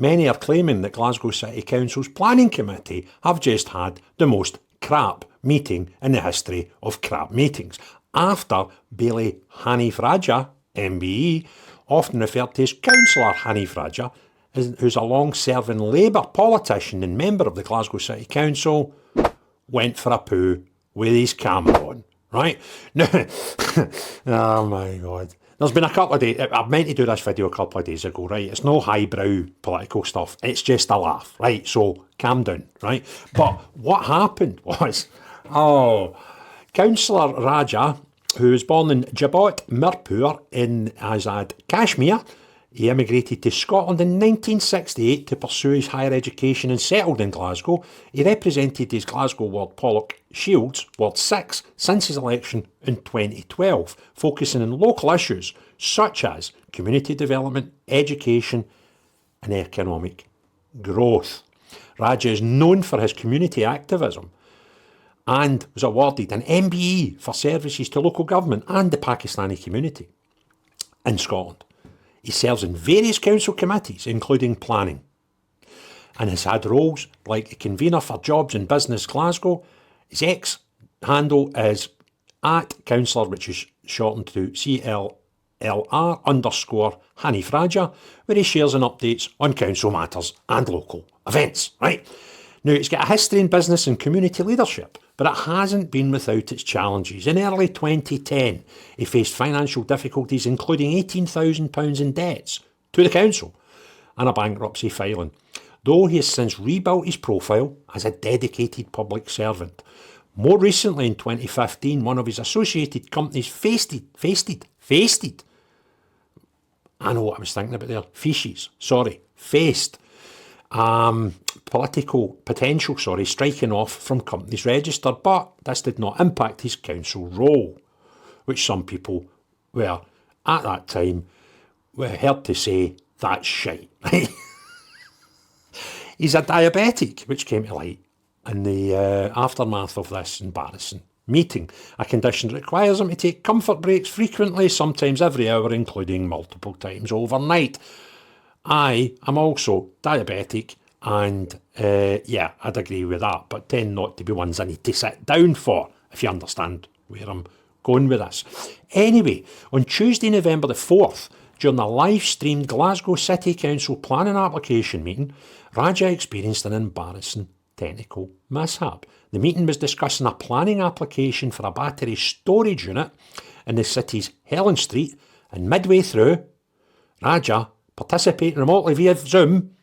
Many are claiming that Glasgow City Council's planning committee have just had the most crap meeting in the history of crap meetings, after Bailey Hanif Raja, MBE, often referred to as Councillor Hanif Raja, who's a long-serving Labour politician and member of the Glasgow City Council, went for a poo with his camera on, right? Now, oh my God. There's been a couple of days, I meant to do this video a couple of days ago, right? It's no highbrow political stuff. It's just a laugh, right? So calm down, right? But what happened was, Councillor Raja, who was born in Jabot, Mirpur in Azad, Kashmir, he emigrated to Scotland in 1968 to pursue his higher education and settled in Glasgow. He represented his Glasgow ward Pollock Shields, Ward 6, since his election in 2012, focusing on local issues such as community development, education and economic growth. Raja is known for his community activism and was awarded an MBE for services to local government and the Pakistani community in Scotland. He serves in various council committees, including planning, and has had roles like the convener for Jobs and Business Glasgow. His ex-handle is @councillor, which is shortened to CLLR_Hanif Raja, where he shares and updates on council matters and local events, right? Now, it's got a history in business and community leadership, but it hasn't been without its challenges. In early 2010, he faced financial difficulties, including £18,000 in debts to the council and a bankruptcy filing, though he has since rebuilt his profile as a dedicated public servant. More recently, in 2015, one of his associated companies faced political potential, striking off from companies register, but this did not impact his council role, which some people were, at that time, were heard to say, that's shite. He's a diabetic, which came to light in the aftermath of this embarrassing meeting, a condition that requires him to take comfort breaks frequently, sometimes every hour, including multiple times overnight. I am also diabetic, and I'd agree with that, but tend not to be ones I need to sit down for, if you understand where I'm going with this. Anyway, on Tuesday, November the 4th, during a live-streamed Glasgow City Council planning application meeting, Raja experienced an embarrassing technical mishap. The meeting was discussing a planning application for a battery storage unit in the city's Helen Street, and midway through, Raja, participating remotely via Zoom,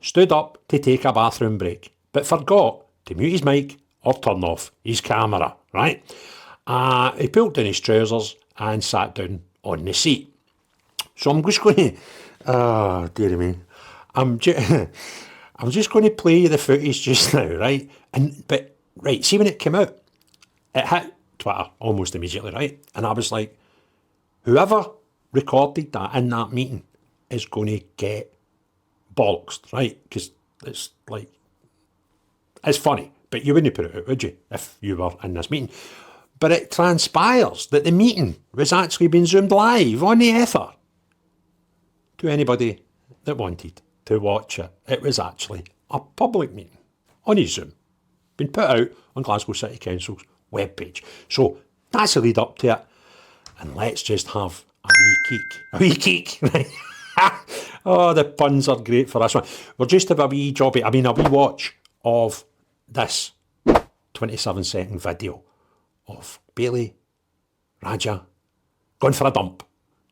stood up to take a bathroom break, but forgot to mute his mic or turn off his camera, right? He pulled down his trousers and sat down on the seat. So I'm just going to, dear me, I'm just going to play the footage just now, right? See when it came out, it hit Twitter almost immediately, right? And I was like, whoever recorded that in that meeting is going to get bollocks, right? Because it's like, it's funny, but you wouldn't put it out, would you, if you were in this meeting? But it transpires that the meeting was actually being zoomed live on the ether to anybody that wanted to watch it. It was actually a public meeting on his Zoom, been put out on Glasgow City Council's webpage. So that's the lead up to it, and let's just have a wee keek, right? Oh, the puns are great for this one. We'll just have a wee watch of this 27-second video of Bailey Raja going for a dump.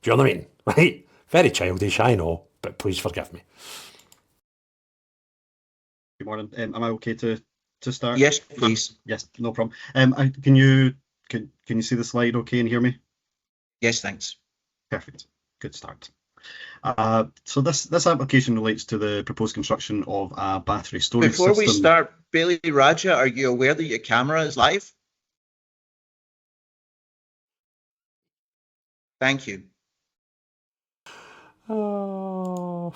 Do you know what I mean? Right? Very childish, I know, but please forgive me. Good morning. Am I okay to start? Yes, please. Yes, no problem. Can you see the slide okay and hear me? Yes, thanks. Perfect. Good start. So this application relates to the proposed construction of a battery storage system. Before we start, Bailey Raja, are you aware that your camera is live? Thank you. Oh.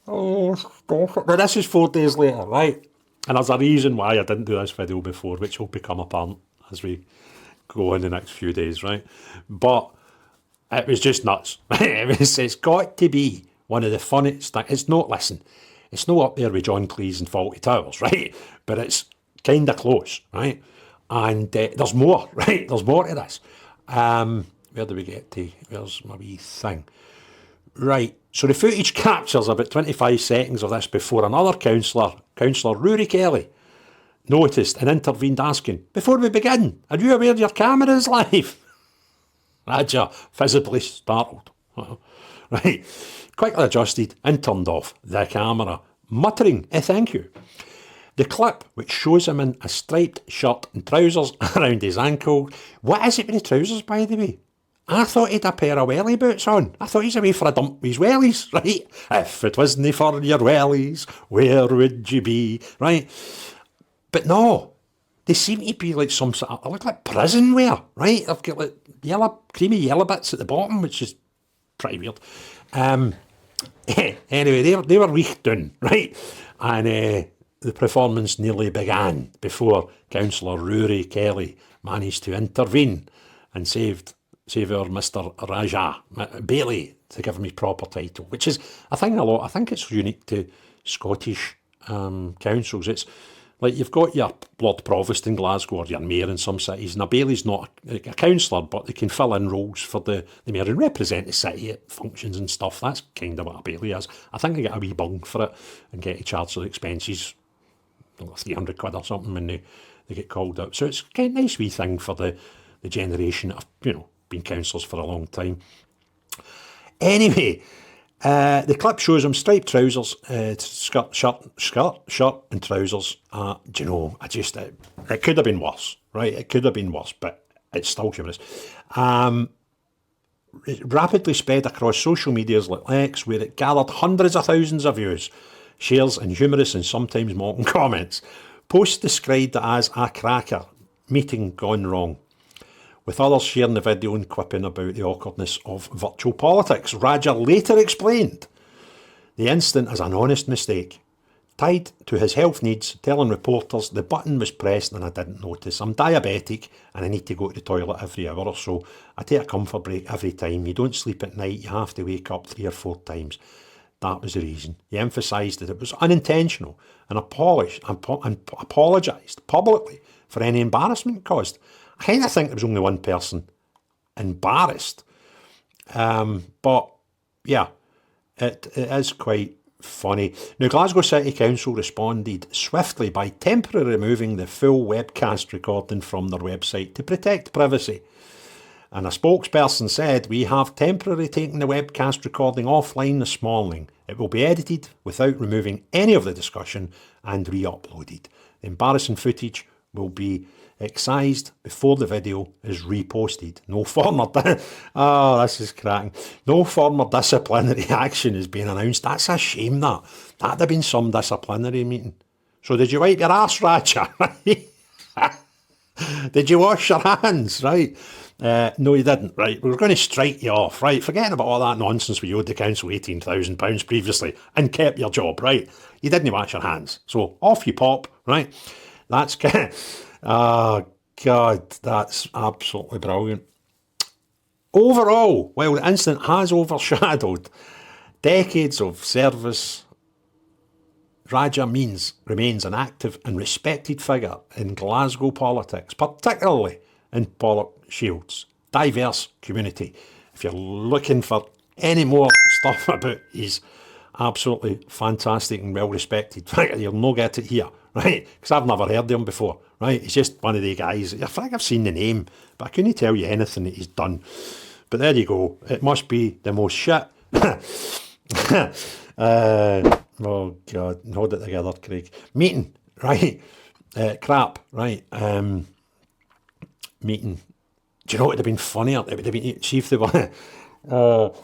Oh, stop it. Now, this is 4 days later, right? And there's a reason why I didn't do this video before, which will become apparent as we go in the next few days, right? But it was just nuts. It's got to be one of the funniest things. It's not, listen, it's not up there with John Cleese and Fawlty Towers, right? But it's kind of close, right? And there's more, right? There's more to this. Where do we get to? Where's my wee thing? Right, so the footage captures about 25 seconds of this before another councillor Rory Kelly, noticed and intervened, asking, "Before we begin, are you aware your camera is live?" Raja, visibly startled. Right, quickly adjusted and turned off the camera, muttering, "Thank you." The clip, which shows him in a striped shirt and trousers around his ankle. What is it with the trousers, by the way? I thought he'd a pair of welly boots on. I thought he's away for a dump with his wellies, right? If it wasn't for your wellies, where would you be, right? But no, they seem to be like some sort of, they look like prison wear, right? They've got like yellow, creamy yellow bits at the bottom, which is pretty weird. Anyway, they were reeked down, right? And the performance nearly began before Councillor Rory Kelly managed to intervene and save our Mr. Raja Bailey, to give him his proper title, which is a thing a lot. I think it's unique to Scottish councils. It's like you've got your Lord Provost in Glasgow or your mayor in some cities, and a Bailey's not a councillor, but they can fill in roles for the mayor and represent the city at functions and stuff. That's kind of what a Bailey is. I think they get a wee bung for it and get to charge their expenses, £300 or something when they get called out. So it's kind of a nice wee thing for the generation that have, been councillors for a long time. Anyway, the clip shows him striped trousers, shirt and trousers. Do you know, it could have been worse, right? It could have been worse, but it's still humorous. It rapidly spread across social medias like X, where it gathered hundreds of thousands of views, shares and humorous and sometimes mocking comments. Posts described it as a cracker, meeting gone wrong, with others sharing the video and quipping about the awkwardness of virtual politics. Raja later explained the incident as an honest mistake, tied to his health needs, telling reporters, "The button was pressed and I didn't notice. I'm diabetic and I need to go to the toilet every hour or so. I take a comfort break every time. You don't sleep at night, you have to wake up 3 or 4 times. That was the reason." He emphasised that it was unintentional and apologised publicly for any embarrassment caused. I kind of think there was only one person embarrassed. But yeah, it is quite funny. Now, Glasgow City Council responded swiftly by temporarily removing the full webcast recording from their website to protect privacy. And a spokesperson said, "We have temporarily taken the webcast recording offline this morning. It will be edited without removing any of the discussion and re-uploaded. The embarrassing footage will be excised before the video is reposted. No formal this is cracking. No formal disciplinary action is being announced." That's a shame, that. That'd have been some disciplinary meeting. So did you wipe your arse, Raja? Did you wash your hands, right? No, you didn't, right? We were going to strike you off, right? Forgetting about all that nonsense we owed the council £18,000 previously and kept your job, right? You didn't wash your hands. So off you pop, right? That's kind of... Oh, God, that's absolutely brilliant. Overall, while the incident has overshadowed decades of service, Raja remains an active and respected figure in Glasgow politics, particularly in Pollock Shields' diverse community. If you're looking for any more stuff about his absolutely fantastic and well-respected figure, you'll not get it here, right? Because I've never heard of him before, right? He's just one of the guys. I think I've seen the name, but I couldn't tell you anything that he's done. But there you go. It must be the most shit. Oh, God. Hold it together, Craig. Meeting, right? Crap, right? Meeting. Do you know what would have been funnier? It would have been, see if they were...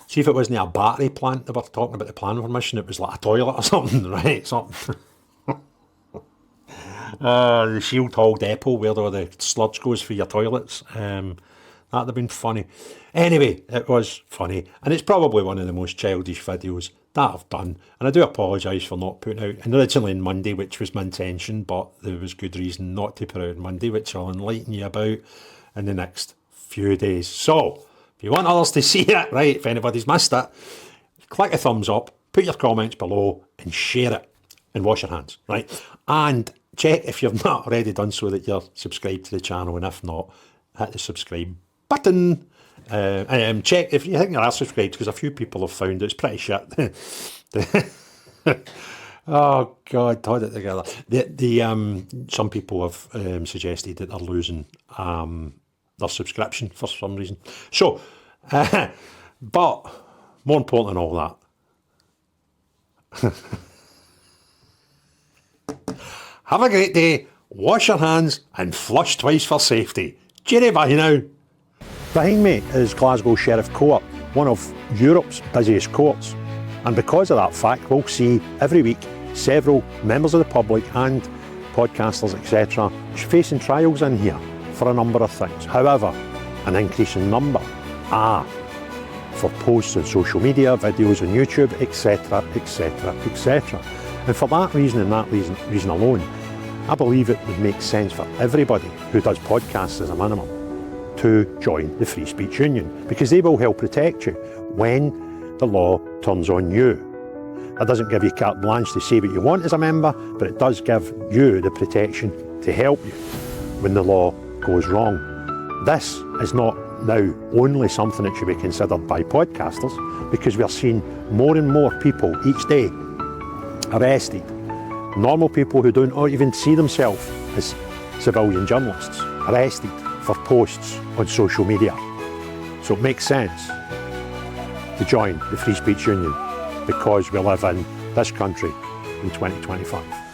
see if it wasn't a battery plant they were talking about, the planning permission, it was like a toilet or something, right? Something. The Shield Hall depot where all the sludge goes for your toilets. That'd have been funny. Anyway, it was funny. And it's probably one of the most childish videos that I've done. And I do apologise for not putting out, and originally on Monday, which was my intention, but there was good reason not to put out on Monday, which I'll enlighten you about in the next few days. So, if you want others to see it, right, if anybody's missed it, click a thumbs up, put your comments below and share it and wash your hands, right? And check if you've not already done so that you're subscribed to the channel, and if not, hit the subscribe button. Check if you think you are subscribed, because a few people have found it's pretty shit. Oh God, hold it together. Some people have suggested that they're losing their subscription for some reason. So, but more important than all that, have a great day, wash your hands and flush twice for safety. Cheerio, bye now. Behind me is Glasgow Sheriff Court, one of Europe's busiest courts. And because of that fact, we'll see every week several members of the public and podcasters, etc., facing trials in here for a number of things. However, an increasing number are for posts on social media, videos on YouTube, etc., etc., etc. And for that reason and that reason alone, I believe it would make sense for everybody who does podcasts as a minimum to join the Free Speech Union, because they will help protect you when the law turns on you. That doesn't give you carte blanche to say what you want as a member, but it does give you the protection to help you when the law goes wrong. This is not now only something that should be considered by podcasters, because we are seeing more and more people each day arrested. Normal people who don't even see themselves as civilian journalists, arrested for posts on social media. So it makes sense to join the Free Speech Union, because we live in this country in 2025.